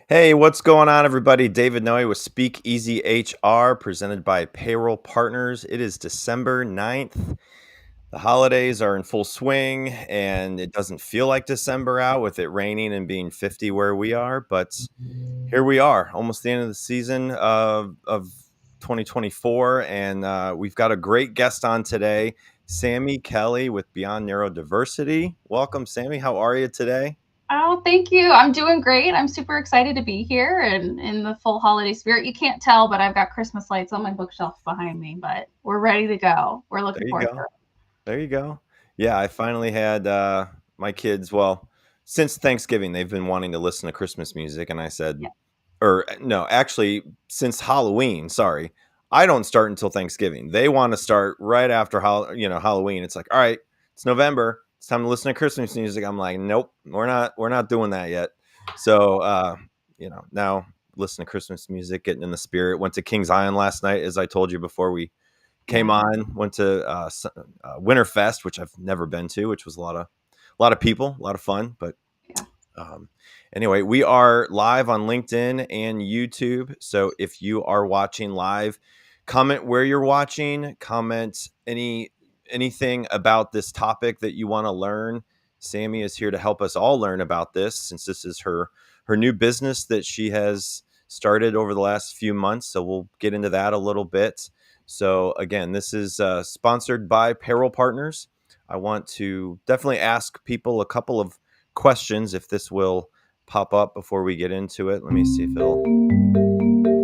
Hey, what's going on, everybody? David Noe with Speak Easy HR, presented by Payroll Partners. It is December 9th. The holidays are in full swing, and it doesn't feel like December out with it raining and being 50 where we are. But here we are, almost the end of the season of 2024, and we've got a great guest on today, Sammie Kelly with Beyond Neurodiversity. Welcome, Sammie. How are you today? Oh, thank you. I'm doing great. I'm super excited to be here and in the full holiday spirit. You can't tell, but I've got Christmas lights on my bookshelf behind me, but we're ready to go. We're looking There you forward to go. it. There you go. Yeah, I finally had my kids. Well, since Thanksgiving, they've been wanting to listen to Christmas music, and I said, Yeah. or no, actually, since Halloween. Sorry, I don't start until Thanksgiving. They want to start right after Halloween. It's like, all right, it's November. It's time to listen to Christmas music. I'm like, nope, we're not. We're not doing that yet. So, now listen to Christmas music, getting in the spirit. Went to Kings Island last night, as I told you before we came Yeah. on. Went to Winterfest, which I've never been to, which was a lot of people, a lot of fun. But Yeah. um, anyway, we are live on LinkedIn and YouTube. So if you are watching live, comment where you're watching. Comment anything about this topic that you want to learn. Sammie is here to help us all learn about this, since this is her new business that she has started over the last few months. So we'll get into that a little bit. So again, this is sponsored by Payroll Partners. I want to definitely ask people a couple of questions if this will pop up before we get into it. Let me see if it'll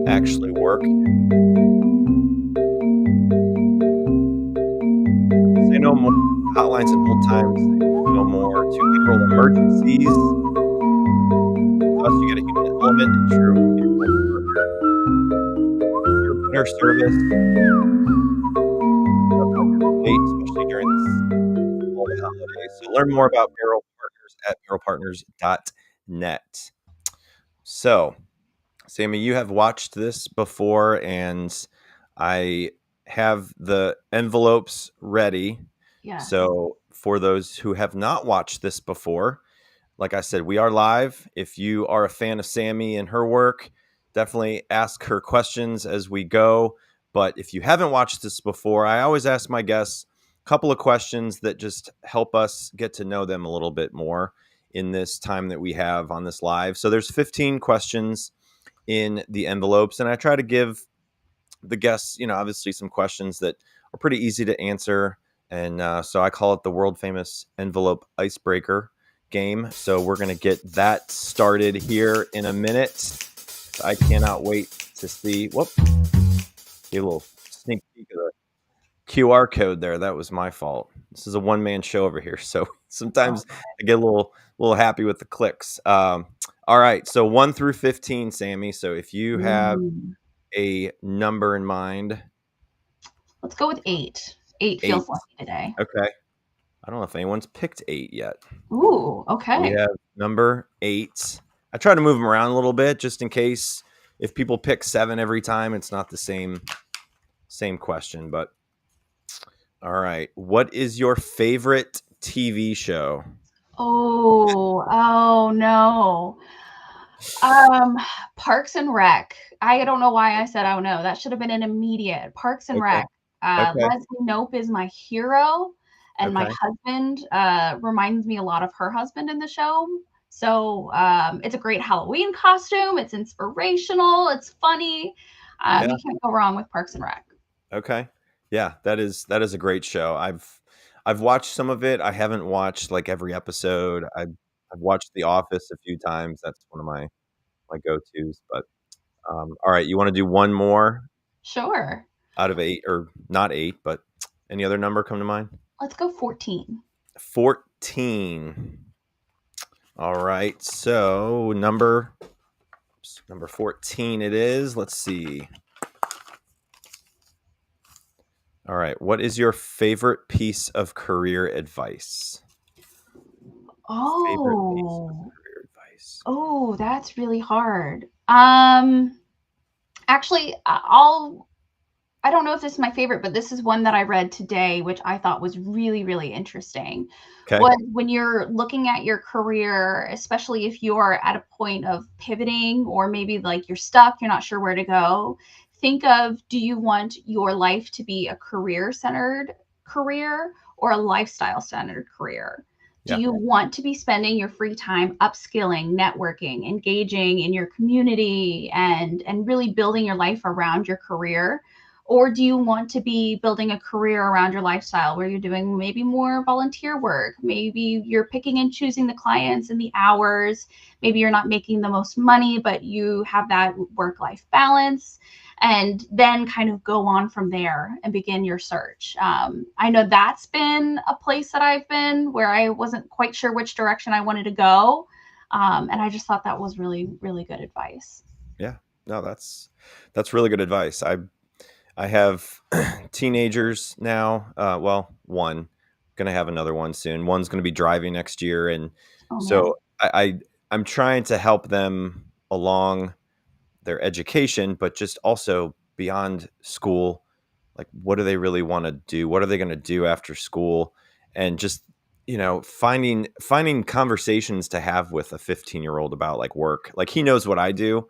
actually work. Say no more hotlines and hold times. Say no more to payroll emergencies. Plus, you get a human element and true payroll partner for better service throughout your state, especially during this all the holidays. So learn more about Payroll Partners at payrollpartners.net. So, Sammie, you have watched this before, and I have the envelopes ready. Yes. So, for those who have not watched this before, like I said, we are live. If you are a fan of Sammie and her work, definitely ask her questions as we go. But if you haven't watched this before, I always ask my guests a couple of questions that just help us get to know them a little bit more in this time that we have on this live. So there's 15 questions in the envelopes, and I try to give the guests, obviously some questions that are pretty easy to answer. And so I call it the world famous envelope icebreaker game. So we're going to get that started here in a minute. I cannot wait to see. Whoop, get a little sneak peek of the QR code there. That was my fault. This is a one man show over here. So Oh, sometimes I get a little happy with the clicks. All right. So 1 through 15, Sammie. So if you have ooh. a number in mind, Let's go with 8. 8 eight. feels lucky today. Okay. I don't know if anyone's picked 8 yet. Ooh, We okay. have number 8. I try to move them around a little bit just in case if people pick 7 every time, it's not the same question. But all right, what is your favorite TV show? Oh no. Um, Parks and Rec. I don't know why I said, "Oh, no." That should have been an immediate. Parks and Okay. Rec. Okay. Leslie Knope is my hero, and my Okay. husband, reminds me a lot of her husband in the show. So, it's a great Halloween costume, it's inspirational, it's funny. Yeah. You can't go wrong with Parks and Rec. Okay. Yeah, that is a great show. I've watched some of it. I haven't watched like every episode. I've watched The Office a few times. That's one of my go-tos. But all right, you want to do one more Sure. out of 8, or not 8, but any other number come to mind? Let's go 14. 14. All right. So, number 14 it is. Let's see. All right. What is your favorite piece of career advice? Favorite piece of Oh. career advice. Oh, that's really hard. Actually, I'll I don't know if this is my favorite, but this is one that I read today, which I thought was really, really interesting. Okay. Was when you're looking at your career, especially if you're at a point of pivoting or maybe like you're stuck, you're not sure where to go, think of, do you want your life to be a career centered career or a lifestyle centered career? Do Yeah. you want to be spending your free time upskilling, networking, engaging in your community and really building your life around your career? Or do you want to be building a career around your lifestyle where you're doing maybe more volunteer work? Maybe you're picking and choosing the clients and the hours. Maybe you're not making the most money, but you have that work life balance. And then kind of go on from there and begin your search. I know that's been a place that I've been where I wasn't quite sure which direction I wanted to go. And I just thought that was really, really good advice. Yeah. No, that's really good advice. I have teenagers now. Well, one going to have another one soon. One's going to be driving next year, and Oh, man. so I'm trying to help them along their education, but just also beyond school. Like, what do they really want to do? What are they going to do after school? And just finding conversations to have with a 15-year-old about like work. Like he knows what I do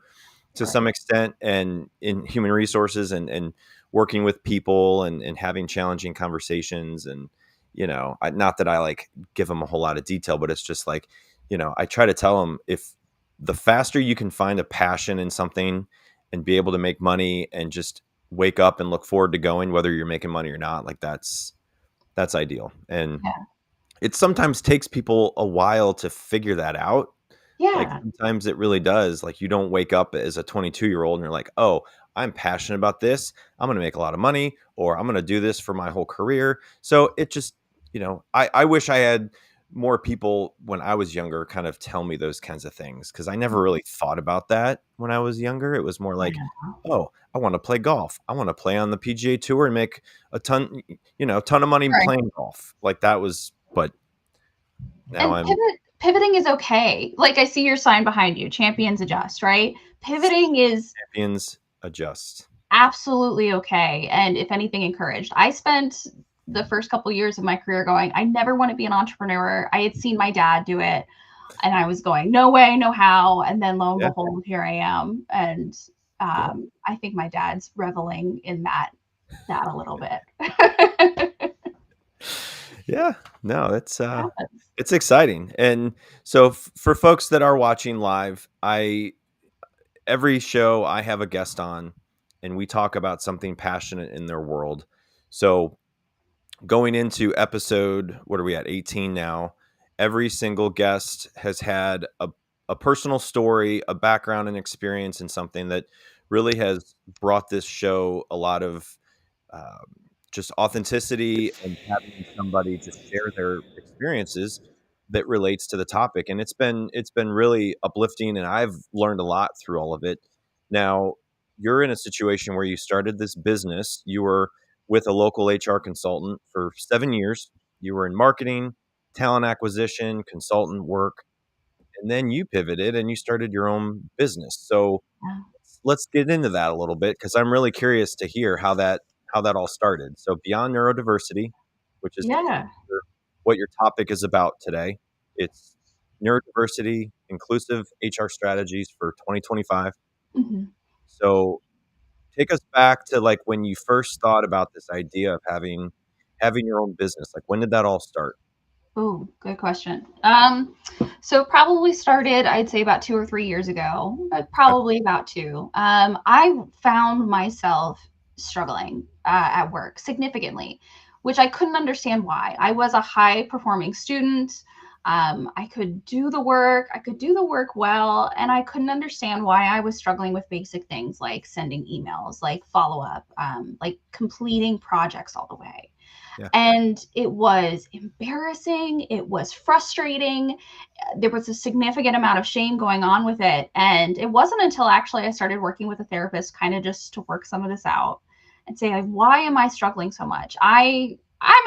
to some Right. extent, and in human resources and working with people and having challenging conversations. And not that I like give them a whole lot of detail, but it's just like, I try to tell them, if the faster you can find a passion in something and be able to make money and just wake up and look forward to going, whether you're making money or not, like that's ideal. And Yeah. it sometimes takes people a while to figure that out. Like, Yeah. sometimes it really does. Like, you don't wake up as a 22-year-old and you're like, "Oh, I'm passionate about this. I'm gonna make a lot of money, or I'm gonna do this for my whole career." So it just, I wish I had more people when I was younger kind of tell me those kinds of things, because I never really thought about that when I was younger. It was more like, Yeah. "Oh, I wanna play golf. I wanna play on the PGA Tour and make a ton of money Right. playing golf." Like, that was, but now And I'm pivoting is okay. Like I see your sign behind you, champions adjust, right? Pivoting is champions adjust. absolutely okay. And if anything, encouraged. I spent the first couple years of my career going, I never want to be an entrepreneur. I had seen my dad do it and I was going, no way, no how. And then lo and Yeah, behold, here I am. And yeah. I think my dad's reveling in that a little bit. Yeah, no, Happens. it's exciting. And so for folks that are watching live, I every show I have a guest on and we talk about something passionate in their world. So going into episode, what are we at, 18 now? Every single guest has had a personal story, a background and experience in something that really has brought this show a lot of um, just authenticity, and having somebody just share their experiences that relates to the topic. And it's been really uplifting, and I've learned a lot through all of it. Now, you're in a situation where you started this business. You were with a local HR consultant for 7 years. You were in marketing, talent acquisition, consultant work, and then you pivoted and you started your own business. So let's get into that a little bit, because I'm really curious to hear how that all started. So Beyond Neurodiversity, which is Yeah. what your topic is about today, it's neurodiversity, inclusive HR strategies for 2025. Mhm. So take us back to like when you first thought about this idea of having your own business. Like, when did that all start? Oh, good question. So probably started, I'd say about 2 or 3 years ago, Okay. probably about two. I found myself struggling at work significantly, which I couldn't understand why. I was a high performing student. I could do the work, I could do the work well, and I couldn't understand why I was struggling with basic things like sending emails, like follow up, like completing projects all the way. Yeah. And it was embarrassing. It was frustrating. There was a significant amount of shame going on with it. And it wasn't until actually I started working with a therapist, kind of just to work some of this out and say, like, why am I struggling so much? I'm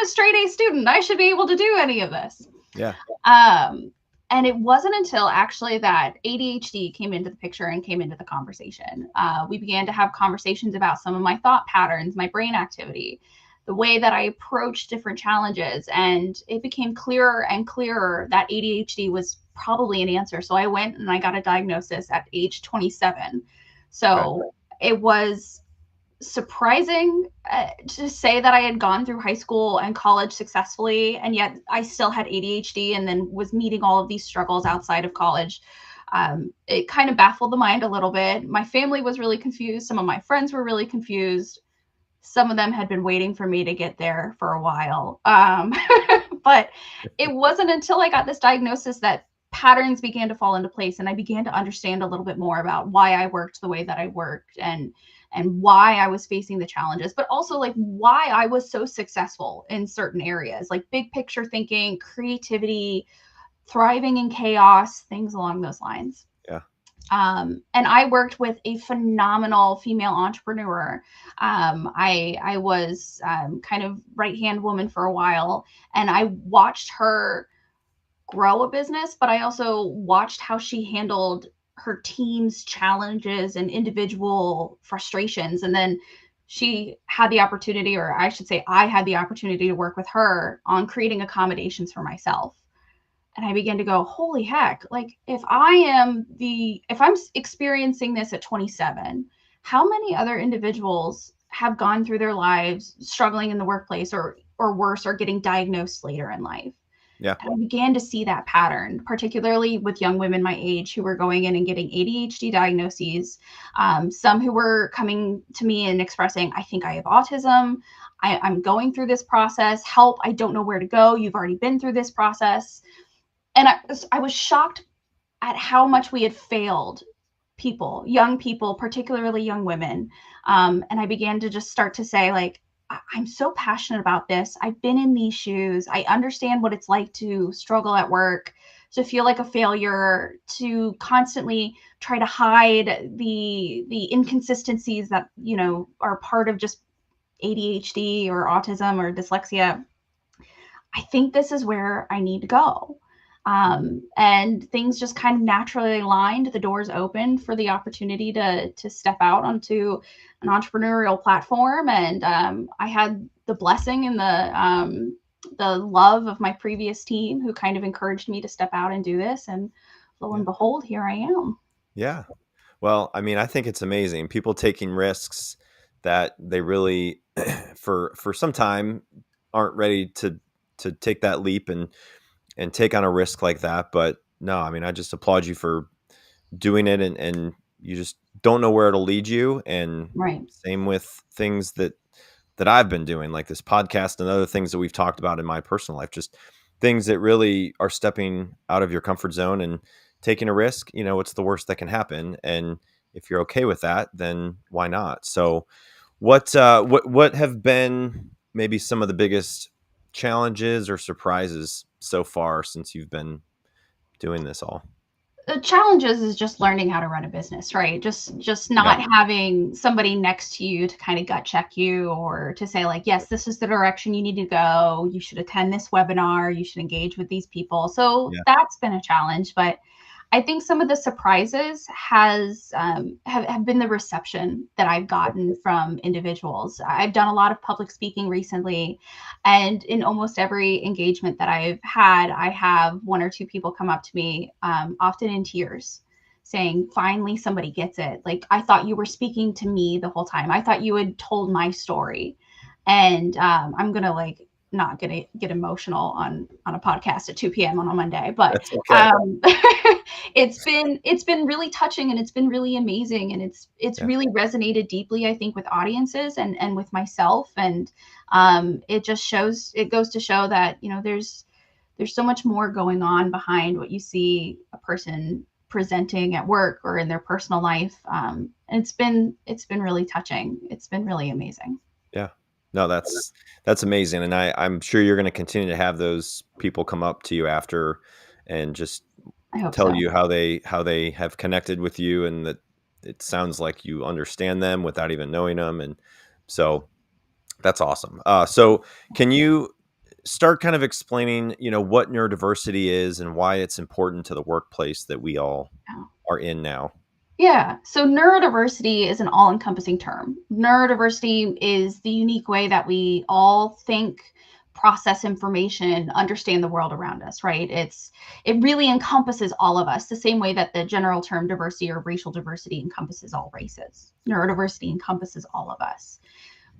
a straight A student. I should be able to do any of this. Yeah. Um, And it wasn't until actually that ADHD came into the picture and came into the conversation. We began to have conversations about some of my thought patterns, my brain activity, the way that I approached different challenges. And it became clearer and clearer that ADHD was probably an answer. So I went and I got a diagnosis at age 27. Okay. So it was surprising to say that I had gone through high school and college successfully, and yet I still had ADHD and then was meeting all of these struggles outside of college. It kind of baffled the mind a little bit. My family was really confused. Some of my friends were really confused. Some of them had been waiting for me to get there for a while. But it wasn't until I got this diagnosis that patterns began to fall into place, and I began to understand a little bit more about why I worked the way that I worked, and why I was facing the challenges, but also like why I was so successful in certain areas, like big picture thinking, creativity, thriving in chaos, things along those lines. Yeah. And I worked with a phenomenal female entrepreneur. I was kind of right hand woman for a while, and I watched her grow a business, but I also watched how she handled her team's challenges and individual frustrations. And then she had the opportunity, or I should say, I had the opportunity to work with her on creating accommodations for myself. And I began to go, holy heck, like if I'm experiencing this at 27, how many other individuals have gone through their lives struggling in the workplace, or worse, or getting diagnosed later in life? Yeah. And I began to see that pattern, particularly with young women my age who were going in and getting ADHD diagnoses. Some who were coming to me and expressing, I think I have autism. I'm going through this process. Help. I don't know where to go. You've already been through this process. And I was shocked at how much we had failed people, young people, particularly young women. And I began to just start to say, like, I'm so passionate about this. I've been in these shoes. I understand what it's like to struggle at work, to feel like a failure, to constantly try to hide the inconsistencies that, are part of just ADHD or autism or dyslexia. I think this is where I need to go. And things just kind of naturally aligned. The doors opened for the opportunity to step out onto an entrepreneurial platform, and I had the blessing and the love of my previous team, who kind of encouraged me to step out and do this. And lo Yeah. and behold, here I am. Yeah. Well, I mean, I think it's amazing. People taking risks that they really for some time aren't ready to take that leap and take on a risk like that. But no, I mean, I just applaud you for doing it, and you just don't know where it'll lead you. And Right. same with things that I've been doing, like this podcast and other things that we've talked about in my personal life, just things that really are stepping out of your comfort zone and taking a risk. What's the worst that can happen? And if you're okay with that, then why not? So what have been maybe some of the biggest challenges or surprises so far since you've been doing this all? The challenges is just learning how to run a business, right? Just Yeah. not having somebody next to you to kind of gut check you, or to say like, yes, this is the direction you need to go. You should attend this webinar. You should engage with these people. So Yeah. that's been a challenge, but I think some of the surprises have been the reception that I've gotten from individuals. I've done a lot of public speaking recently, and in almost every engagement that I've had, I have one or two people come up to me, often in tears, saying, "Finally, somebody gets it. Like, I thought you were speaking to me the whole time. I thought you had told my story." And I'm gonna like not gonna get emotional on a podcast at 2 p.m. on a Monday, but That's okay. it's been really touching, and it's been really amazing, and it's Yeah. really resonated deeply, I think, with audiences and with myself. And it goes to show that there's so much more going on behind what you see a person presenting at work or in their personal life. And it's been really touching. It's been really amazing. Yeah. No, that's amazing. And I'm sure you're going to continue to have those people come up to you after and just I hope tell so. you how they have connected with you, and that it sounds like you understand them without even knowing them. And so that's awesome. So can you start kind of explaining, what neurodiversity is and why it's important to the workplace that we all are in now. Yeah. So neurodiversity is an all-encompassing term. Neurodiversity is the unique way that we all think, process information, understand the world around us, right? It really encompasses all of us, the same way that the general term diversity or racial diversity encompasses all races. Neurodiversity encompasses all of us.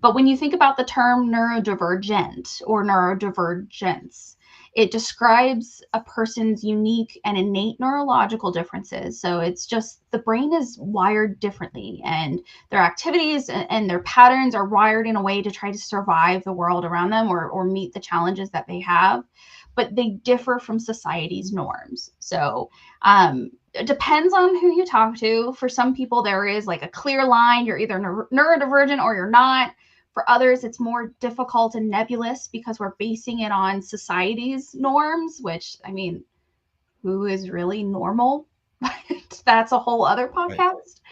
But when you think about the term neurodivergent or neurodivergence, it describes a person's unique and innate neurological differences. So it's just the brain is wired differently, and their activities and their patterns are wired in a way to try to survive the world around them or meet the challenges that they have. But they differ from society's norms. So it depends on who you talk to. For some people, there is like a clear line. You're either neurodivergent or you're not. For others, it's more difficult and nebulous because we're basing it on society's norms, which, I mean, who is really normal? That's a whole other podcast.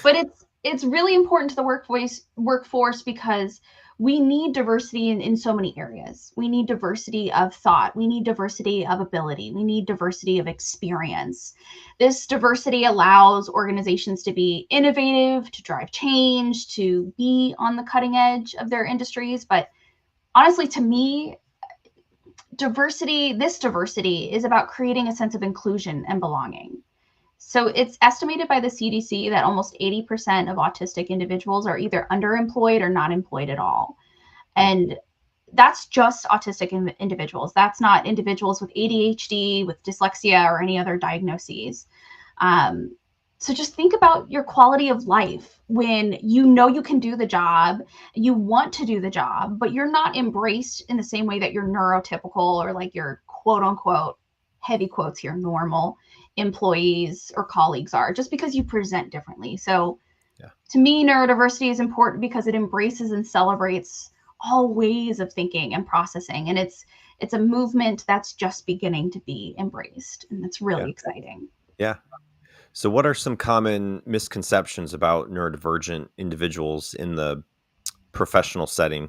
But it's really important to the workforce because we need diversity in so many areas. We need diversity of thought. We need diversity of ability. We need diversity of experience. This diversity allows organizations to be innovative, to drive change, to be on the cutting edge of their industries. But honestly, to me, this diversity is about creating a sense of inclusion and belonging. So it's estimated by the CDC that almost 80% of autistic individuals are either underemployed or not employed at all. And that's just autistic individuals. That's not individuals with ADHD, with dyslexia, or any other diagnoses. So just think about your quality of life when you know you can do the job, you want to do the job, but you're not embraced in the same way that you're neurotypical or like your quote unquote, heavy quotes here, normal employees or colleagues are, just because you present differently. So to me, neurodiversity is important because it embraces and celebrates all ways of thinking and processing. And it's a movement that's just beginning to be embraced. And it's really exciting. Yeah. So what are some common misconceptions about neurodivergent individuals in the professional setting?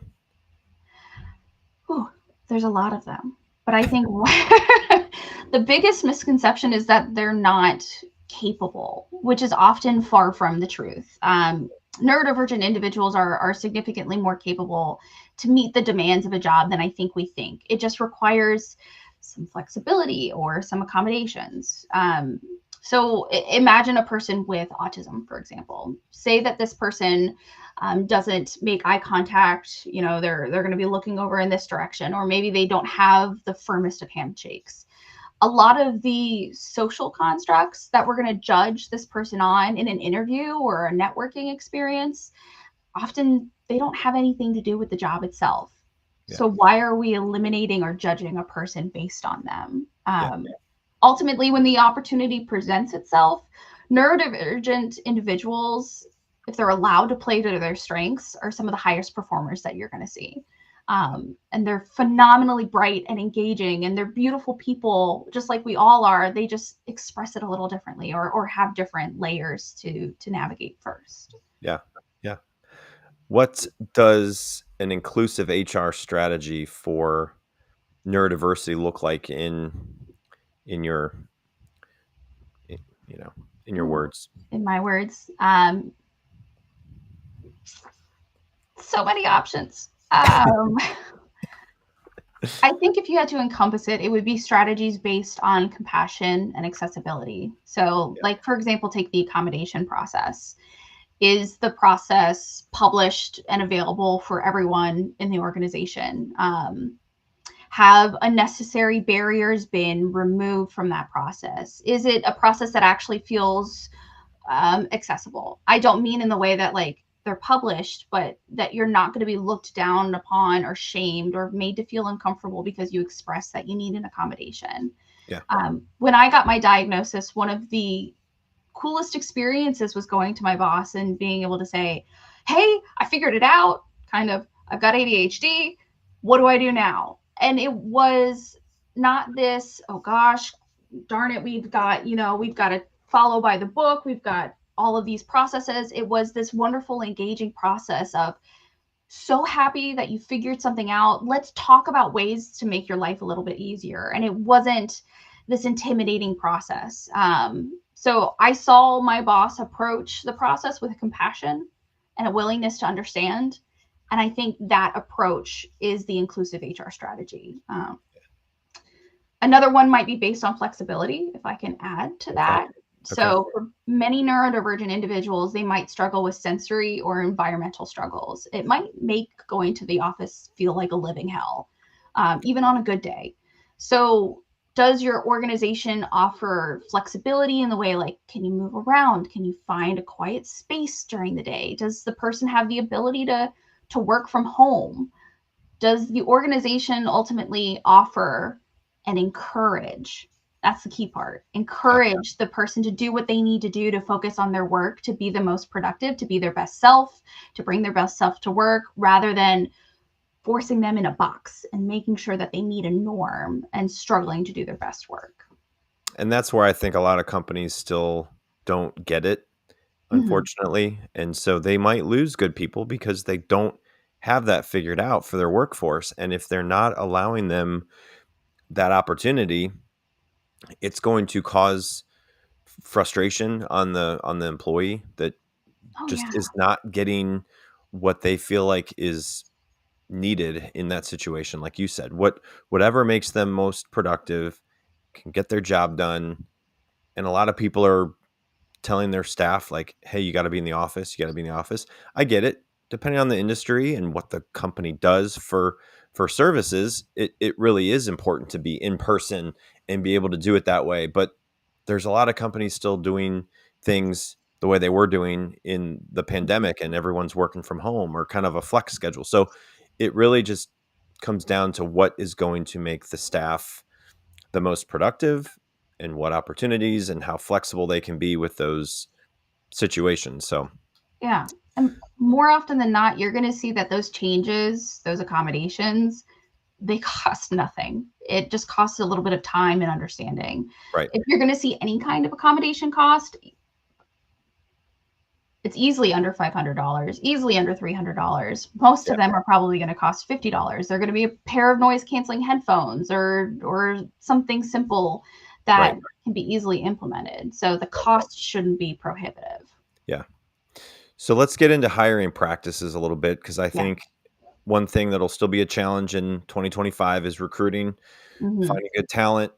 Whew, there's a lot of them. But I think the biggest misconception is that they're not capable, which is often far from the truth. Neurodivergent individuals are significantly more capable to meet the demands of a job than I think we think. It just requires some flexibility or some accommodations. So imagine a person with autism, for example. Say that this person doesn't make eye contact. They're going to be looking over in this direction, or maybe they don't have the firmest of handshakes. A lot of the social constructs that we're going to judge this person on in an interview or a networking experience, often they don't have anything to do with the job itself. Yeah. So why are we eliminating or judging a person based on them? Ultimately, when the opportunity presents itself, neurodivergent individuals, if they're allowed to play to their strengths, are some of the highest performers that you're going to see. And they're phenomenally bright and engaging, and they're beautiful people, just like we all are. They just express it a little differently or have different layers to navigate first. Yeah. Yeah. What does an inclusive HR strategy for neurodiversity look like in your in your words? In my words, so many options. I think if you had to encompass it, it would be strategies based on compassion and accessibility. So, like, for example, take the accommodation process. Is the process published and available for everyone in the organization? Have unnecessary barriers been removed from that process? Is it a process that actually feels accessible? I don't mean in the way that like they're published, but that you're not going to be looked down upon or shamed or made to feel uncomfortable because you express that you need an accommodation. Yeah. When I got my diagnosis, one of the coolest experiences was going to my boss and being able to say, hey, I figured it out. Kind of, I've got ADHD. What do I do now? And it was not this, oh gosh, darn it, we've got to follow by the book. We've got all of these processes. It was this wonderful, engaging process of, so happy that you figured something out. Let's talk about ways to make your life a little bit easier. And it wasn't this intimidating process. So I saw my boss approach the process with compassion and a willingness to understand. And I think that approach is the inclusive HR strategy. Another one might be based on flexibility, if I can add to Okay. that. Okay. So, for many neurodivergent individuals, they might struggle with sensory or environmental struggles. It might make going to the office feel like a living hell, even on a good day. So, does your organization offer flexibility in the way, like, can you move around? Can you find a quiet space during the day? Does the person have the ability to work from home? Does the organization ultimately offer and encourage? That's the key part. Yeah. Encourage the person to do what they need to do to focus on their work, to be the most productive, to be their best self, to bring their best self to work, rather than forcing them in a box and making sure that they meet a norm and struggling to do their best work. And that's where I think a lot of companies still don't get it, Mm-hmm. unfortunately. And so they might lose good people because they don't have that figured out for their workforce. And if they're not allowing them that opportunity, it's going to cause frustration on the employee that Oh, just yeah. is not getting what they feel like is needed in that situation. Like you said, whatever makes them most productive can get their job done. And a lot of people are telling their staff like, hey, you got to be in the office, you got to be in the office. I get it. Depending on the industry and what the company does for services, it really is important to be in person and be able to do it that way. But there's a lot of companies still doing things the way they were doing in the pandemic, and everyone's working from home or kind of a flex schedule. So it really just comes down to what is going to make the staff the most productive and what opportunities and how flexible they can be with those situations. So, Yeah. And more often than not, you're going to see that those changes, those accommodations, they cost nothing. It just costs a little bit of time and understanding. right, If you're going to see any kind of accommodation cost, it's easily under $500, easily under $300. Most yeah, of them are probably going to cost $50. They're going to be a pair of noise canceling headphones or something simple right, that can be easily implemented. So the right, cost shouldn't be prohibitive. yeah. So let's get into hiring practices a little bit because I Yeah. think one thing that'll still be a challenge in 2025 is recruiting, Mm-hmm. finding good talent.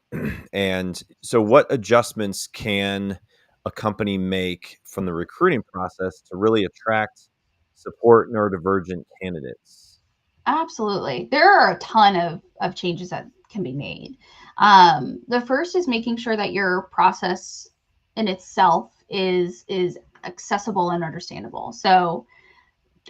And so, what adjustments can a company make from the recruiting process to really attract, support neurodivergent candidates? Absolutely. There are a ton of changes that can be made. The first is making sure that your process in itself is accessible and understandable. So,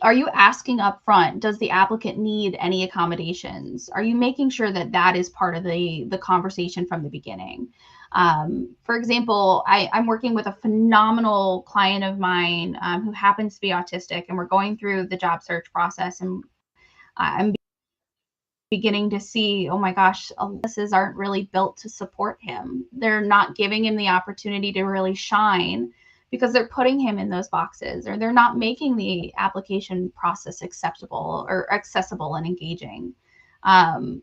are you asking up front, does the applicant need any accommodations? Are you making sure that that is part of the conversation from the beginning? For example, I'm working with a phenomenal client of mine who happens to be autistic, and we're going through the job search process, and I'm beginning to see, oh my gosh, businesses aren't really built to support him. They're not giving him the opportunity to really shine because they're putting him in those boxes, or they're not making the application process acceptable or accessible and engaging. Um,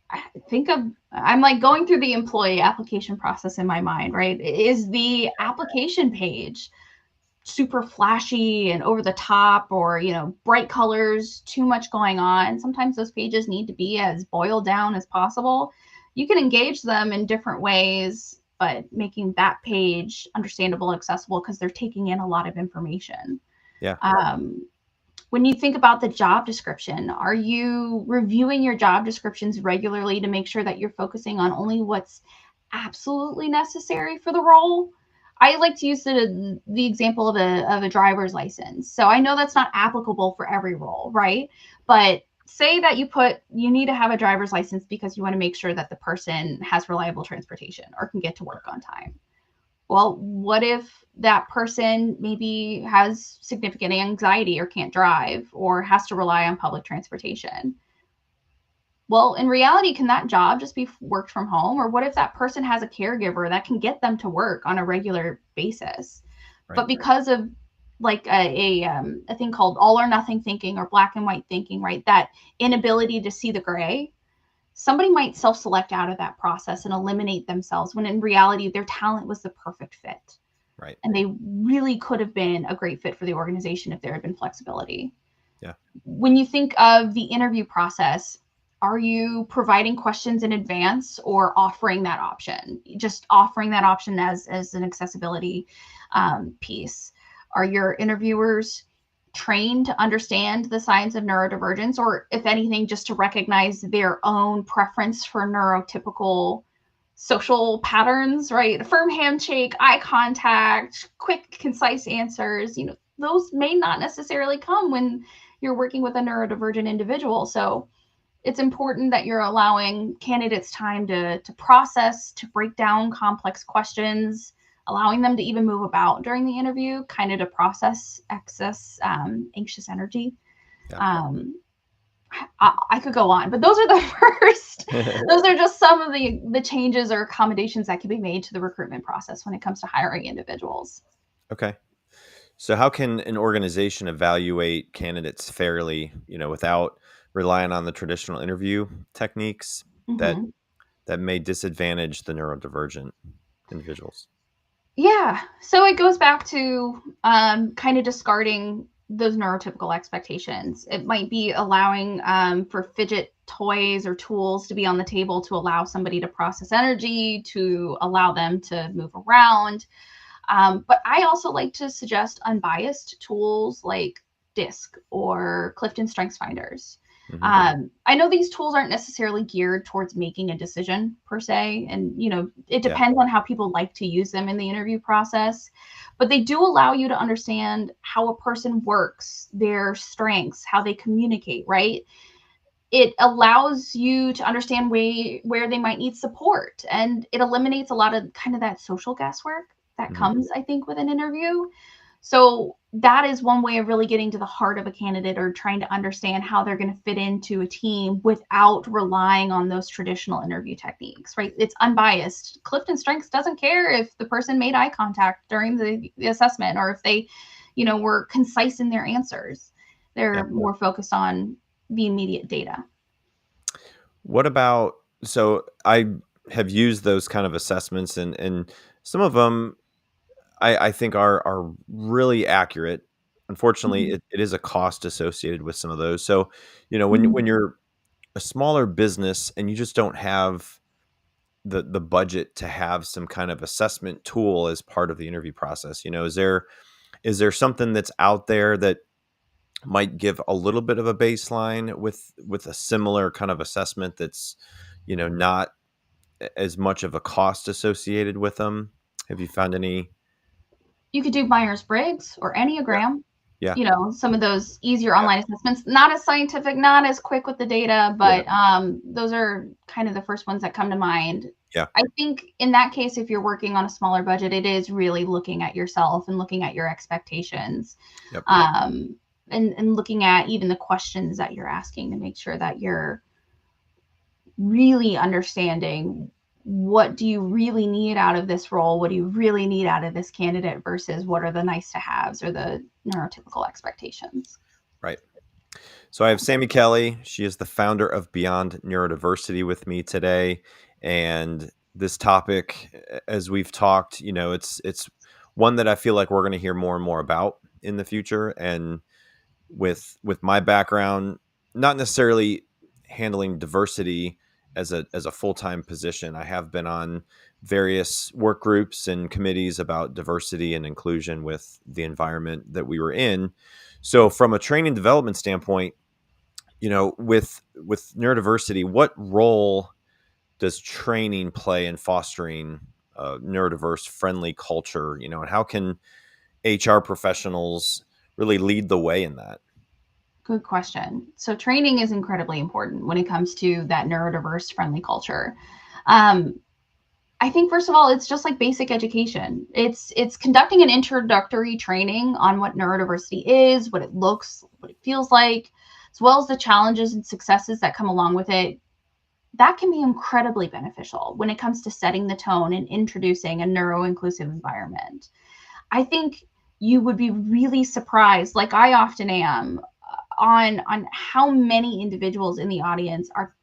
I think of I'm like going through the employee application process in my mind, right? Is the application page super flashy and over the top, or bright colors, too much going on? Sometimes those pages need to be as boiled down as possible. You can engage them in different ways, but making that page understandable and accessible, because they're taking in a lot of information. Yeah, When you think about the job description, are you reviewing your job descriptions regularly to make sure that you're focusing on only what's absolutely necessary for the role? I like to use the example of a driver's license. So I know that's not applicable for every role, right? But say that you need to have a driver's license because you want to make sure that the person has reliable transportation or can get to work on time. Well, what if that person maybe has significant anxiety or can't drive or has to rely on public transportation? Well, in reality, can that job just be worked from home? Or what if that person has a caregiver that can get them to work on a regular basis? right. But because of like a thing called all or nothing thinking or black and white thinking, right? That inability to see the gray. Somebody might self-select out of that process and eliminate themselves when in reality their talent was the perfect fit. Right. And they really could have been a great fit for the organization if there had been flexibility. Yeah. When you think of the interview process, are you providing questions in advance or offering that option? Just offering that option as an accessibility piece. Are your interviewers trained to understand the signs of neurodivergence, or if anything, just to recognize their own preference for neurotypical social patterns, right? A firm handshake, eye contact, quick, concise answers, those may not necessarily come when you're working with a neurodivergent individual. So it's important that you're allowing candidates time to process, to break down complex questions, allowing them to even move about during the interview, kind of to process excess anxious energy. Yeah. I could go on, but those are the first. Those are just some of the changes or accommodations that can be made to the recruitment process when it comes to hiring individuals. Okay. So how can an organization evaluate candidates fairly, without relying on the traditional interview techniques that Mm-hmm. that may disadvantage the neurodivergent individuals? Yeah. So it goes back to kind of discarding those neurotypical expectations. It might be allowing for fidget toys or tools to be on the table to allow somebody to process energy, to allow them to move around. But I also like to suggest unbiased tools like DISC or Clifton Strengths Finders. Hmm. I know these tools aren't necessarily geared towards making a decision per se, and it Yeah. depends on how people like to use them in the interview process. But they do allow you to understand how a person works, their strengths, how they communicate, right? It allows you to understand where they might need support, and it eliminates a lot of kind of that social guesswork that Hmm. comes, I think, with an interview. So that is one way of really getting to the heart of a candidate or trying to understand how they're going to fit into a team without relying on those traditional interview techniques, right? It's unbiased. Clifton Strengths doesn't care if the person made eye contact during the assessment or if they, were concise in their answers. Yeah. They're more focused on the immediate data. What about, so I have used those kind of assessments, and some of them I think are really accurate. Unfortunately, Mhm. it is a cost associated with some of those. So, when Mhm. you're a smaller business and you just don't have the budget to have some kind of assessment tool as part of the interview process, is there something that's out there that might give a little bit of a baseline with a similar kind of assessment that's not as much of a cost associated with them? Have you found any? You could do Myers-Briggs or Yeah. Enneagram, Yeah. some of those easier Yeah. online assessments, not as scientific, not as quick with the data, Yeah. but those are kind of the first ones that come to mind. Yeah. I think in that case, if you're working on a smaller budget, it is really looking at yourself and looking at your expectations, Yep. um, and looking at even the questions that you're asking to make sure that you're really understanding what do you really need out of this role, what do you really need out of this candidate versus what are the nice to haves or the neurotypical expectations. Right. So I have Sammie Kelly. She is the founder of Beyond Neurodiversity with me today. And this topic, as we've talked, it's one that I feel like we're going to hear more and more about in the future. And with my background, not necessarily handling diversity as a full-time position. I have been on various work groups and committees about diversity and inclusion with the environment that we were in. So from a training development standpoint, with neurodiversity, what role does training play in fostering a neurodiverse friendly culture, and how can HR professionals really lead the way in that? Good question. So training is incredibly important when it comes to that neurodiverse friendly culture. um, I think first of all, it's just like basic education. It's conducting an introductory training on what neurodiversity is, what it looks, what it feels like, as well as the challenges and successes that come along with it. That can be incredibly beneficial when it comes to setting the tone and introducing a neuro inclusive environment. I think you would be really surprised, like I often am, on how many individuals in the audience are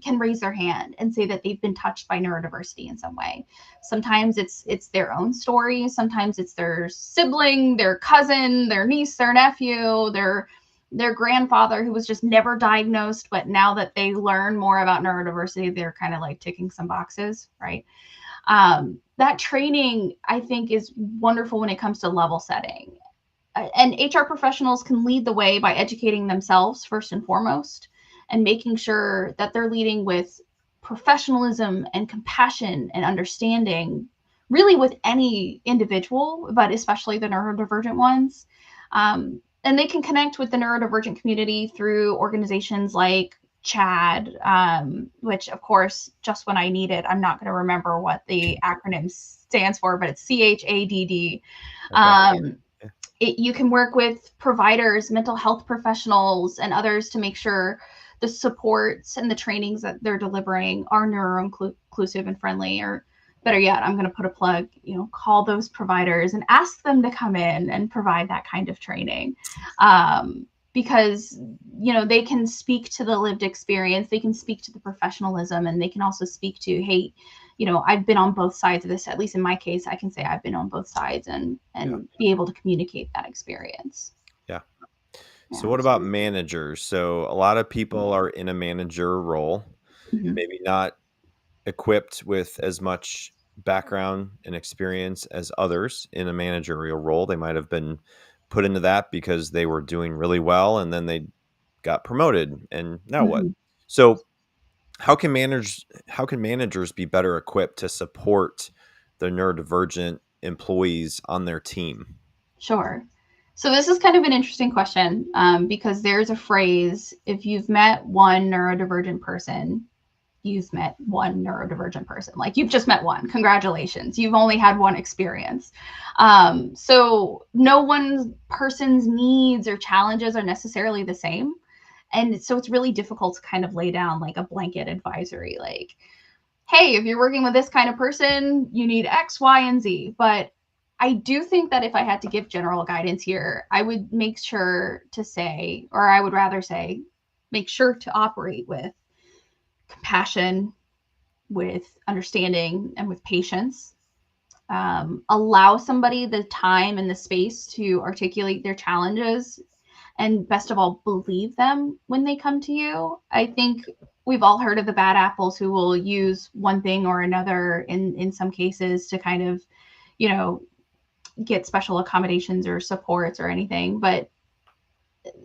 can raise their hand and say that they've been touched by neurodiversity in some way. Sometimes it's their own story, sometimes it's their sibling, their cousin, their niece, their nephew, their grandfather who was just never diagnosed, but now that they learn more about neurodiversity, they're kind of like ticking some boxes, right? That training, I think, is wonderful when it comes to level setting. And HR professionals can lead the way by educating themselves first and foremost, and making sure that they're leading with professionalism and compassion and understanding, really with any individual, but especially the neurodivergent ones. And they can connect with the neurodivergent community through organizations like CHAD, which, of course, just when I need it, I'm not going to remember what the acronym stands for, but it's CHADD. Okay. You can work with providers, mental health professionals, and others to make sure the supports and the trainings that they're delivering are neuro-inclusive and friendly. Or better yet, I'm going to put a plug, call those providers and ask them to come in and provide that kind of training. Because, they can speak to the lived experience, they can speak to the professionalism, and they can also speak to, hey, I've been on both sides of this. At least in my case, I can say I've been on both sides and be able to communicate that experience. Yeah. So Yeah, what about managers? So a lot of people are in a manager role, maybe not equipped with as much background and experience as others in a managerial role. They might have been put into that because they were doing really well and then they got promoted. And now what? So how can managers be better equipped to support the neurodivergent employees on their team? Sure. So this is kind of an interesting question, because there's a phrase: if you've met one neurodivergent person, you've met one neurodivergent person. Like, you've just met one. Congratulations. You've only had one experience. So no one person's needs or challenges are necessarily the same. And so it's really difficult to kind of lay down like a blanket advisory, like, hey, if you're working with this kind of person, you need X, Y, and Z. But I do think that if I had to give general guidance here, I would make sure to say, or I would rather say, make sure to operate with compassion, with understanding, and with patience. Allow somebody the time and the space to articulate their challenges, and best of all, believe them when they come to you. I think we've all heard of the bad apples who will use one thing or another in some cases to kind of, get special accommodations or supports or anything. But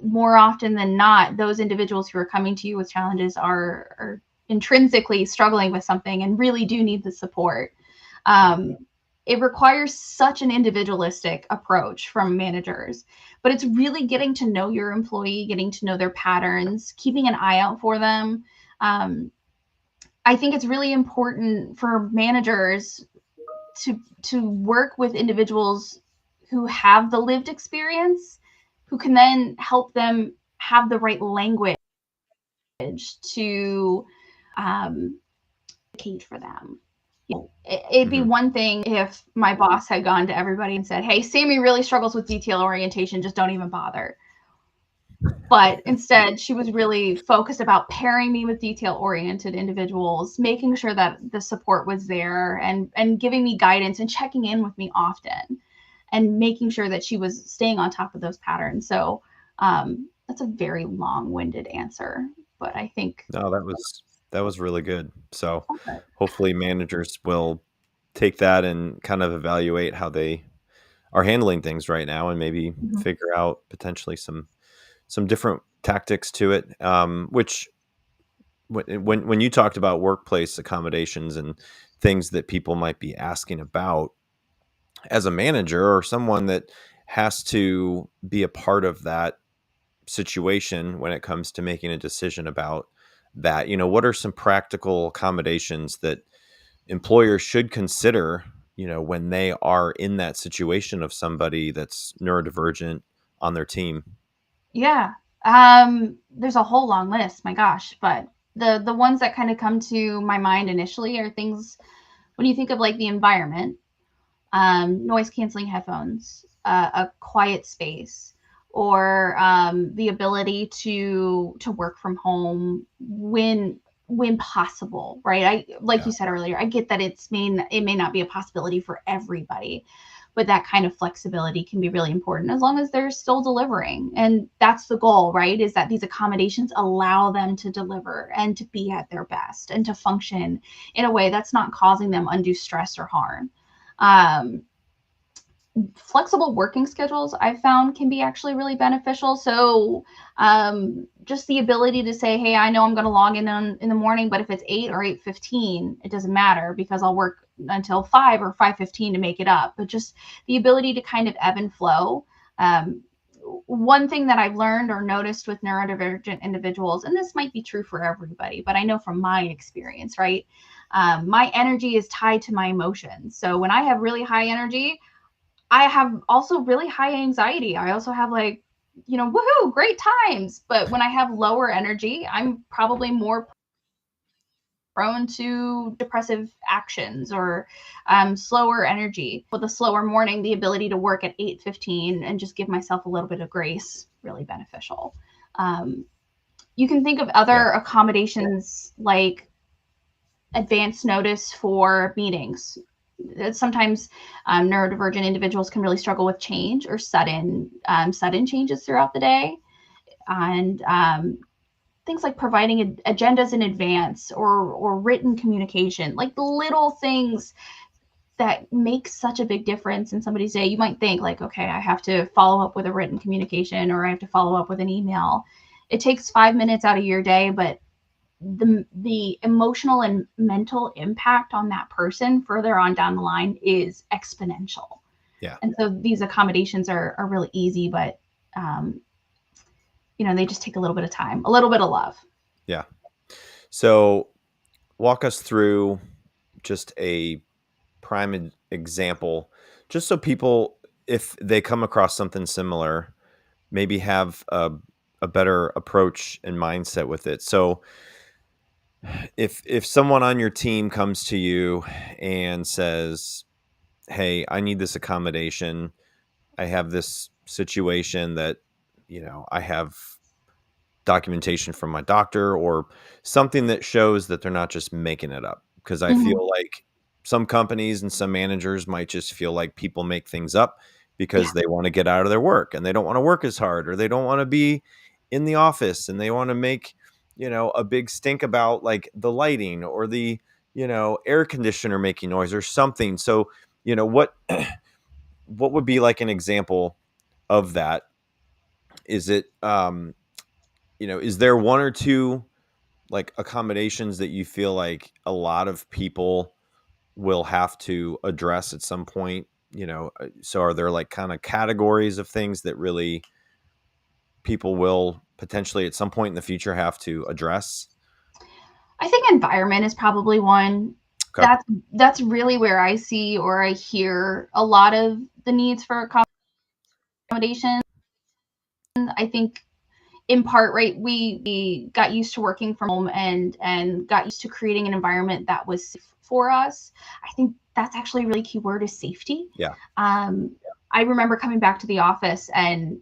more often than not, those individuals who are coming to you with challenges are intrinsically struggling with something and really do need the support. It requires such an individualistic approach from managers, but it's really getting to know your employee, getting to know their patterns, keeping an eye out for them. I think it's really important for managers to work with individuals who have the lived experience, who can then help them have the right language to advocate for them. It'd be one thing if my boss had gone to everybody and said, hey, Sammie really struggles with detail orientation, just don't even bother. But instead, she was really focused about pairing me with detail-oriented individuals, making sure that the support was there, and giving me guidance and checking in with me often, and making sure that she was staying on top of those patterns. So that's a very long-winded answer, but I think No, that was really good. So hopefully managers will take that and kind of evaluate how they are handling things right now and maybe figure out potentially some different tactics to it. Which when you talked about workplace accommodations and things that people might be asking about, as a manager or someone that has to be a part of that situation when it comes to making a decision about that, what are some practical accommodations that employers should consider, when they are in that situation of somebody that's neurodivergent on their team? Yeah. There's a whole long list, my gosh, but the ones that kind of come to my mind initially are things when you think of like the environment. noise canceling headphones, a quiet space, or the ability to work from home when possible, right? Like you said earlier, I get that it may not be a possibility for everybody, but that kind of flexibility can be really important as long as they're still delivering. And that's the goal, right? Is that these accommodations allow them to deliver and to be at their best and to function in a way that's not causing them undue stress or harm. Um, Flexible working schedules I've found can be actually really beneficial. So just the ability to say, hey, I know I'm going to log in the morning, but if it's 8 or 8:15, it doesn't matter because I'll work until 5 or 5:15 to make it up. But just the ability to kind of ebb and flow. Um, One thing that I've learned or noticed with neurodivergent individuals, and this might be true for everybody, but I know from my experience, right? My energy is tied to my emotions. So when I have really high energy, I have also really high anxiety. I also have like, woohoo, great times. But when I have lower energy, I'm probably more prone to depressive actions or slower energy. With a slower morning, the ability to work at 8:15 and just give myself a little bit of grace, really beneficial. Um, you can think of other accommodations like advance notice for meetings. Sometimes neurodivergent individuals can really struggle with change or sudden changes throughout the day, and things like providing agendas in advance or written communication, like the little things that make such a big difference in somebody's day. You might think like, okay, I have to follow up with a written communication or I have to follow up with an email. It takes 5 minutes out of your day, but the emotional and mental impact on that person further on down the line is exponential. Yeah. And so these accommodations are really easy, but um, they just take a little bit of time, a little bit of love. Yeah. So walk us through just a prime example, just so people, if they come across something similar, maybe have a better approach and mindset with it. So if someone on your team comes to you and says, hey, I need this accommodation, I have this situation that, I have documentation from my doctor or something that shows that they're not just making it up. Because I Mm-hmm. feel like some companies and some managers might just feel like people make things up Yeah. because they want to get out of their work and they don't want to work as hard or they don't want to be in the office and they want to make, a big stink about like the lighting or the, air conditioner making noise or something. So, what what would be like an example of that? Is it is there one or two like accommodations that you feel like a lot of people will have to address at some point? So are there like kind of categories of things that really people will potentially at some point in the future have to address? I think environment is probably one. Okay. That's really where I see or I hear a lot of the needs for accommodation. I think in part, right, we got used to working from home and got used to creating an environment that was safe for us. I think that's actually a really key word is safety. Yeah. Um, I remember coming back to the office and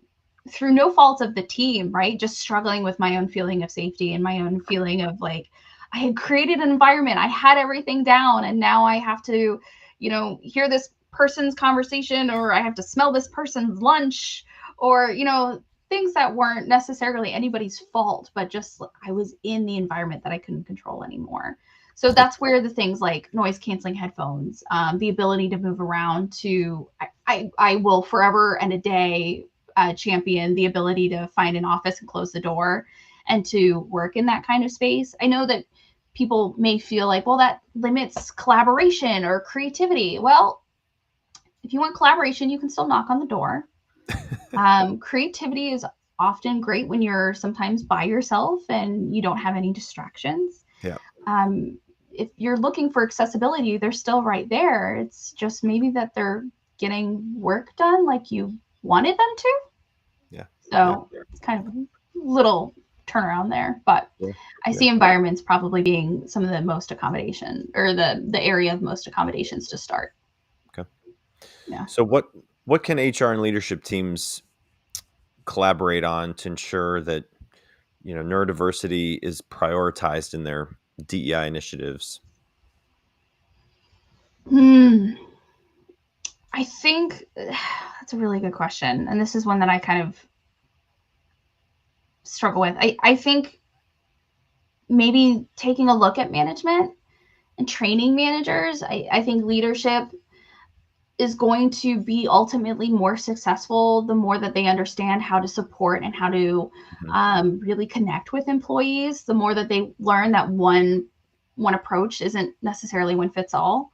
through no fault of the team, right, just struggling with my own feeling of safety and my own feeling of like I had created an environment, I had everything down, and now I have to, hear this person's conversation or I have to smell this person's lunch or things that weren't necessarily anybody's fault, but just I was in the environment that I couldn't control anymore. So that's where the things like noise canceling headphones, the ability to move around I will forever and a day champion the ability to find an office and close the door and to work in that kind of space. I know that people may feel like, well, that limits collaboration or creativity. Well, if you want collaboration, you can still knock on the door. Creativity is often great when you're sometimes by yourself and you don't have any distractions. Yeah. If you're looking for accessibility, they're still right there. It's just maybe that they're getting work done like you wanted them to. Yeah. So it's kind of a little turnaround there. But Yeah. I see environments probably being some of the most accommodation or the area of most accommodations to start. Okay. Yeah. So what can HR and leadership teams collaborate on to ensure that neurodiversity is prioritized in their DEI initiatives? Hmm. I think that's a really good question. And this is one that I kind of struggle with. I think maybe taking a look at management and training managers. I think leadership is going to be ultimately more successful the more that they understand how to support and how to Mhm. really connect with employees, the more that they learn that one approach isn't necessarily one fits all.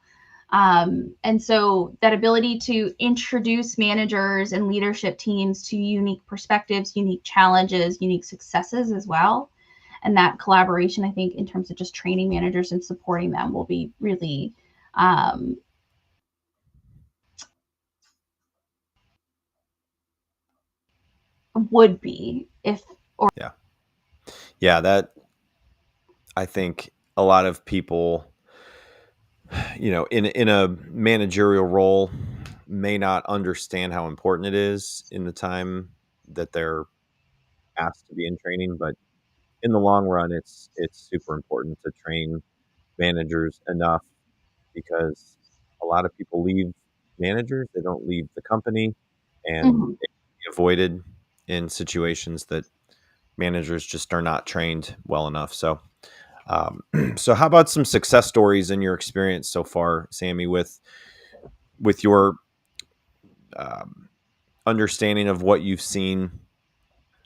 And so that ability to introduce managers and leadership teams to unique perspectives, unique challenges, unique successes as well. And that collaboration, I think, in terms of just training managers and supporting them will be really um, would be if Yeah. Yeah, that I think a lot of people, in a managerial role may not understand how important it is in the time that they're asked to be in training, but in the long run it's super important to train managers enough because a lot of people leave managers, they don't leave the company, and Mhm. it can be avoided in situations that managers just are not trained well enough. So, so how about some success stories in your experience so far, Sammie, with your um, understanding of what you've seen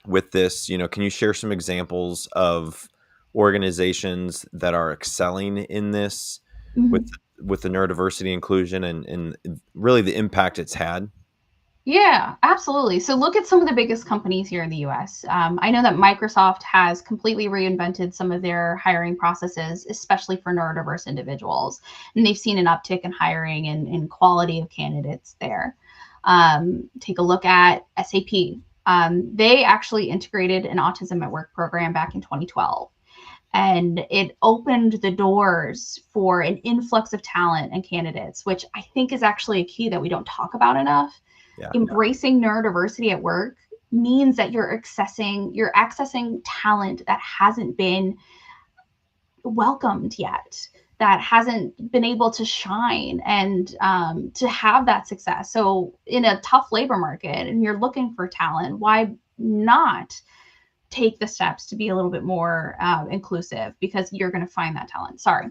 with this? Can you share some examples of organizations that are excelling in this with Mhm. with the neurodiversity inclusion and really the impact it's had? Yeah, absolutely. So look at some of the biggest companies here in the US. I know that Microsoft has completely reinvented some of their hiring processes, especially for neurodiverse individuals. And they've seen an uptick in hiring and quality of candidates there. Take a look at SAP. They actually integrated an autism at work program back in 2012. And it opened the doors for an influx of talent and candidates, which I think is actually a key that we don't talk about enough. Yeah. Embracing neurodiversity at work means that you're accessing talent that hasn't been welcomed yet, that hasn't been able to shine and to have that success. So in a tough labor market and you're looking for talent, why not take the steps to be a little bit more inclusive, because you're going to find that talent. Sorry.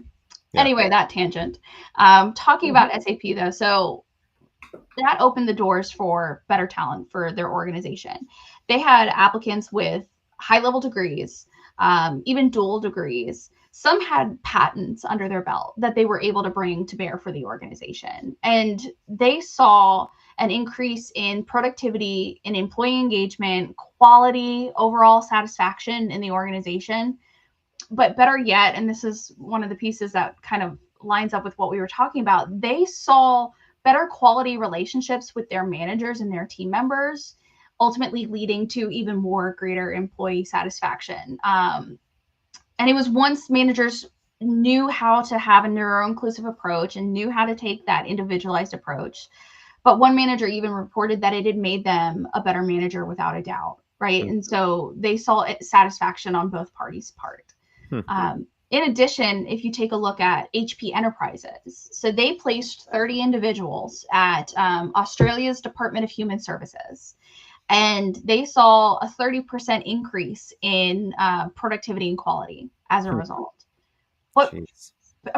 Yeah. Anyway, that tangent. Talking about SAP though, so that opened the doors for better talent for their organization. They had applicants with high level degrees, even dual degrees. Some had patents under their belt that they were able to bring to bear for the organization. And they saw an increase in productivity, in employee engagement, quality, overall satisfaction in the organization. But better yet, and this is one of the pieces that kind of lines up with what we were talking about, they saw better quality relationships with their managers and their team members, ultimately leading to even more greater employee satisfaction. And it was once managers knew how to have a neuro inclusive approach and knew how to take that individualized approach. But one manager even reported that it had made them a better manager without a doubt. Right. And so they saw satisfaction on both parties' part. Mhm. In addition, if you take a look at HP Enterprises, so they placed 30 individuals at Australia's Department of Human Services, and they saw a 30% increase in productivity and quality as a result. But Jeez.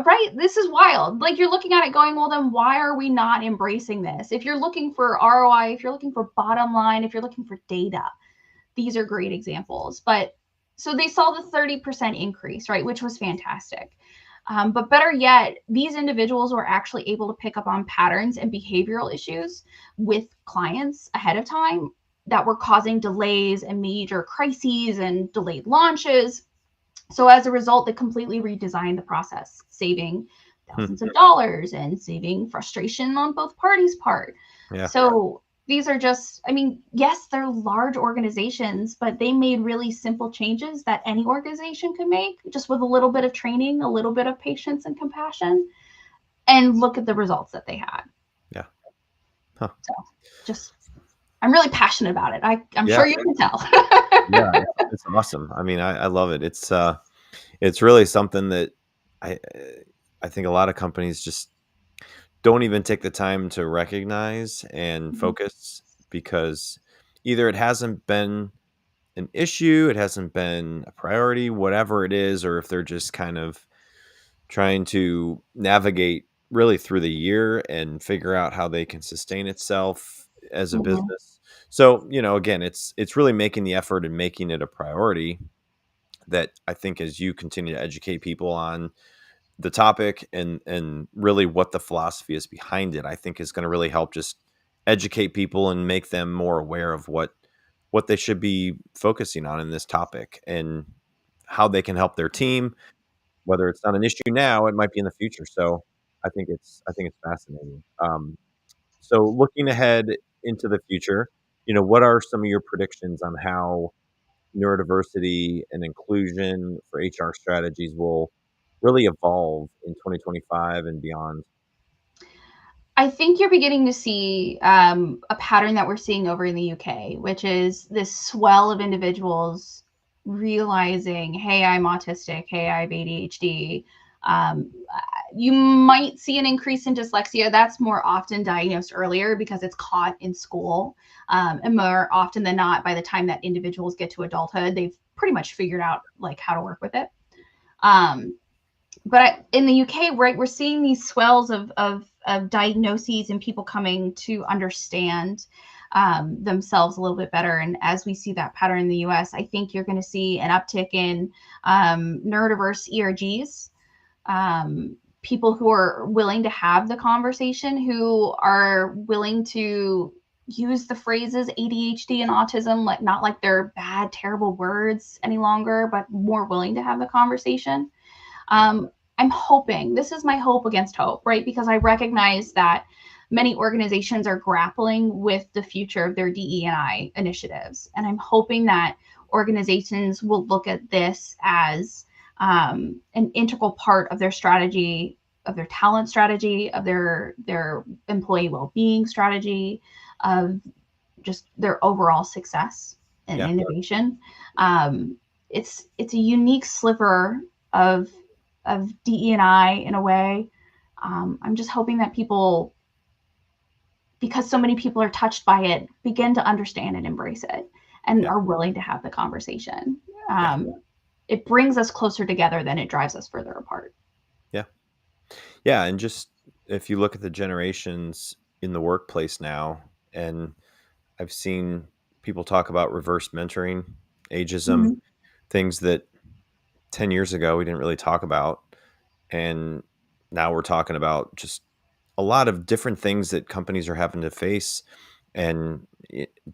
right, this is wild. Like you're looking at it going, well, then why are we not embracing this? If you're looking for ROI, if you're looking for bottom line, if you're looking for data, these are great examples. But so they saw the 30% increase, right, which was fantastic. But better yet, these individuals were actually able to pick up on patterns and behavioral issues with clients ahead of time that were causing delays and major crises and delayed launches. So as a result, they completely redesigned the process, saving Hmm. thousands of dollars and saving frustration on both parties' part. Yeah. So these are just, I mean, yes, they're large organizations, but they made really simple changes that any organization could make just with a little bit of training, a little bit of patience and compassion, and look at the results that they had. Yeah. Huh. So just, I'm really passionate about it. I'm Yeah. sure you can tell. Yeah. It's awesome. I mean, I love it. It's really something that I, I think a lot of companies just don't even take the time to recognize and Mhm. focus because either it hasn't been an issue, it hasn't been a priority, whatever it is, or if they're just kind of trying to navigate really through the year and figure out how they can sustain itself as a Mhm. business. So, again, it's really making the effort and making it a priority that I think as you continue to educate people on the topic and really what the philosophy is behind it, I think is going to really help just educate people and make them more aware of what they should be focusing on in this topic and how they can help their team, whether it's not an issue now, it might be in the future. So I think it's fascinating. So looking ahead into the future, what are some of your predictions on how neurodiversity and inclusion for HR strategies will really evolve in 2025 and beyond? I think you're beginning to see a pattern that we're seeing over in the UK, which is this swell of individuals realizing, hey, I'm autistic, hey, I have ADHD. Um, you might see an increase in dyslexia. That's more often diagnosed earlier because it's caught in school. And more often than not, by the time that individuals get to adulthood, they've pretty much figured out like how to work with it. Um, but in the UK, right, we're seeing these swells of diagnoses and people coming to understand themselves a little bit better. And as we see that pattern in the US, I think you're going to see an uptick in neurodiverse ERGs, people who are willing to have the conversation, who are willing to use the phrases ADHD and autism, like not like they're bad, terrible words any longer, but more willing to have the conversation. Yeah. I'm hoping, this is my hope against hope, right? Because I recognize that many organizations are grappling with the future of their DE&I initiatives. And I'm hoping that organizations will look at this as an integral part of their strategy, of their talent strategy, of their employee well-being strategy, of just their overall success and Yeah. innovation. Um, it's a unique sliver of DE&I in a way. I'm just hoping that people, because so many people are touched by it, begin to understand and embrace it and Yeah. are willing to have the conversation. Yeah. It brings us closer together than it drives us further apart. Yeah. Yeah. And just if you look at the generations in the workplace now, and I've seen people talk about reverse mentoring, ageism, Mhm. things that 10 years ago we didn't really talk about. And now we're talking about just a lot of different things that companies are having to face and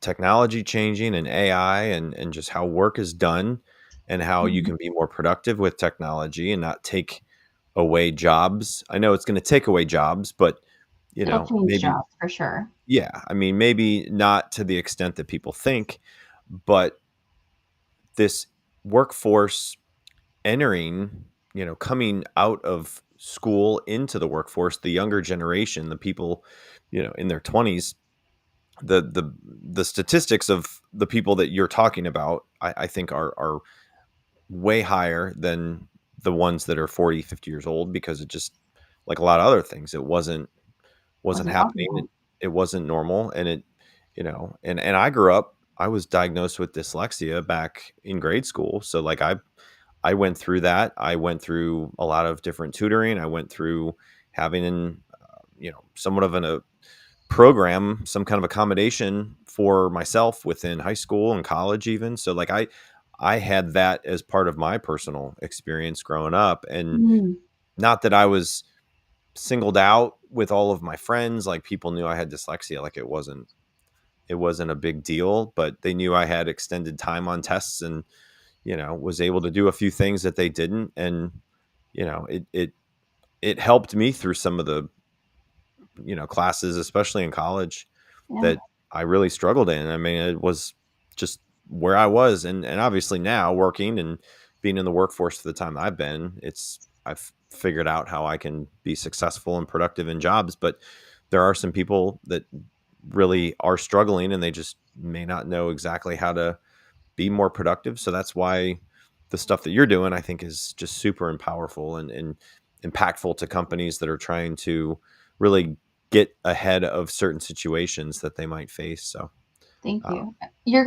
technology changing and AI and just how work is done and how you Mhm. can be more productive with technology and not take away jobs. I know it's going to take away jobs, but It'll change maybe, jobs for sure. yeah, I mean, maybe not to the extent that people think, but this workforce entering, coming out of school into the workforce, the younger generation, the people, in their 20s, the statistics of the people that you're talking about, I think are way higher than the ones that are 40, 50 years old because it just like a lot of other things, it wasn't Wasn't talking happening. about. It wasn't normal. And and I grew up, I was diagnosed with dyslexia back in grade school. So like I went through that. I went through a lot of different tutoring. I went through having somewhat of a program, some kind of accommodation for myself within high school and college even. So like I had that as part of my personal experience growing up, and Mm. not that I was singled out with all of my friends, like people knew I had dyslexia, like it wasn't a big deal, but they knew I had extended time on tests and was able to do a few things that they didn't. And, it helped me through some of the, classes, especially in college, Yeah. that I really struggled in. I mean, it was just where I was. And obviously now working and being in the workforce for the time I've been, I've figured out how I can be successful and productive in jobs. But there are some people that really are struggling and they just may not know exactly how to be more productive. So that's why the stuff that you're doing, I think, is just super powerful and impactful to companies that are trying to really get ahead of certain situations that they might face. So, Thank uh, you. You're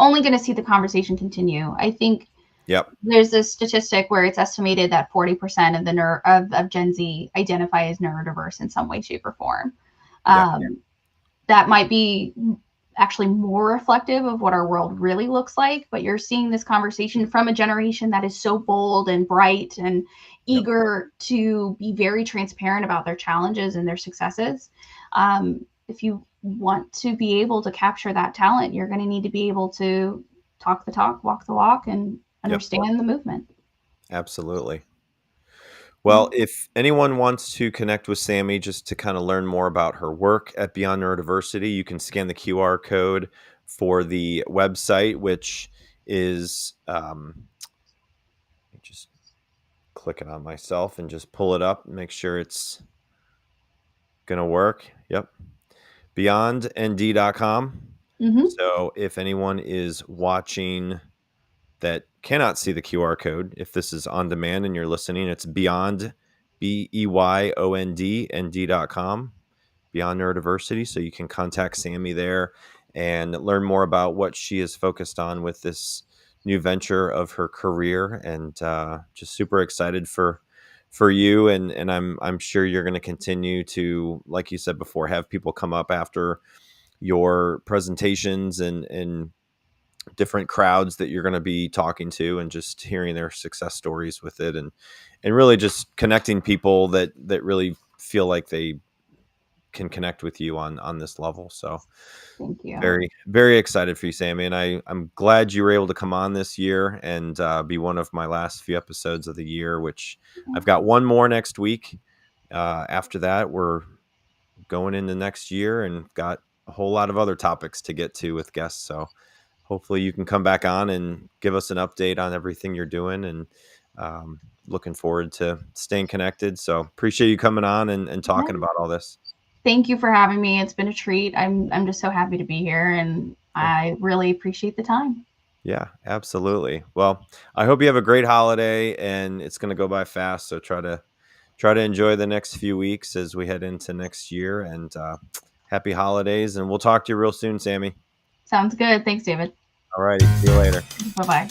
only going to see the conversation continue. I think yep, there's this statistic where it's estimated that 40% of of Gen Z identify as neurodiverse in some way, shape, or form. yeah, That might be actually more reflective of what our world really looks like, but you're seeing this conversation from a generation that is so bold and bright and yep, eager to be very transparent about their challenges and their successes. If you want to be able to capture that talent, you're going to need to be able to talk the talk, walk the walk, and yep, understand the movement. absolutely. Yeah. Well, if anyone wants to connect with Sammie just to kind of learn more about her work at Beyond Neurodiversity, you can scan the QR code for the website, which is let me just click it on myself and just pull it up and make sure it's going to work. Yep. beyondnd.com. Mm-hmm. So if anyone is watching that cannot see the QR code, if this is on demand and you're listening, it's beyond, BEYOND, ND.com, Beyond Neurodiversity. So you can contact Sammie there and learn more about what she is focused on with this new venture of her career. And just super excited for you. And I'm sure you're going to continue to, like you said before, have people come up after your presentations and different crowds that you're going to be talking to and just hearing their success stories with it and really just connecting people that really feel like they can connect with you on this level. So Thank you. very, very excited for you, Sammie. And I'm glad you were able to come on this year and be one of my last few episodes of the year, which I've got one more next week. After that, we're going into next year and got a whole lot of other topics to get to with guests. So hopefully you can come back on and give us an update on everything you're doing and looking forward to staying connected. So appreciate you coming on and talking Yeah. about all this. Thank you for having me. It's been a treat. I'm just so happy to be here, and Yeah. I really appreciate the time. Yeah, absolutely. Well, I hope you have a great holiday and it's going to go by fast. So try to enjoy the next few weeks as we head into next year and happy holidays. And we'll talk to you real soon, Sammie. Sounds good. Thanks, David. All righty. See you later. Bye bye.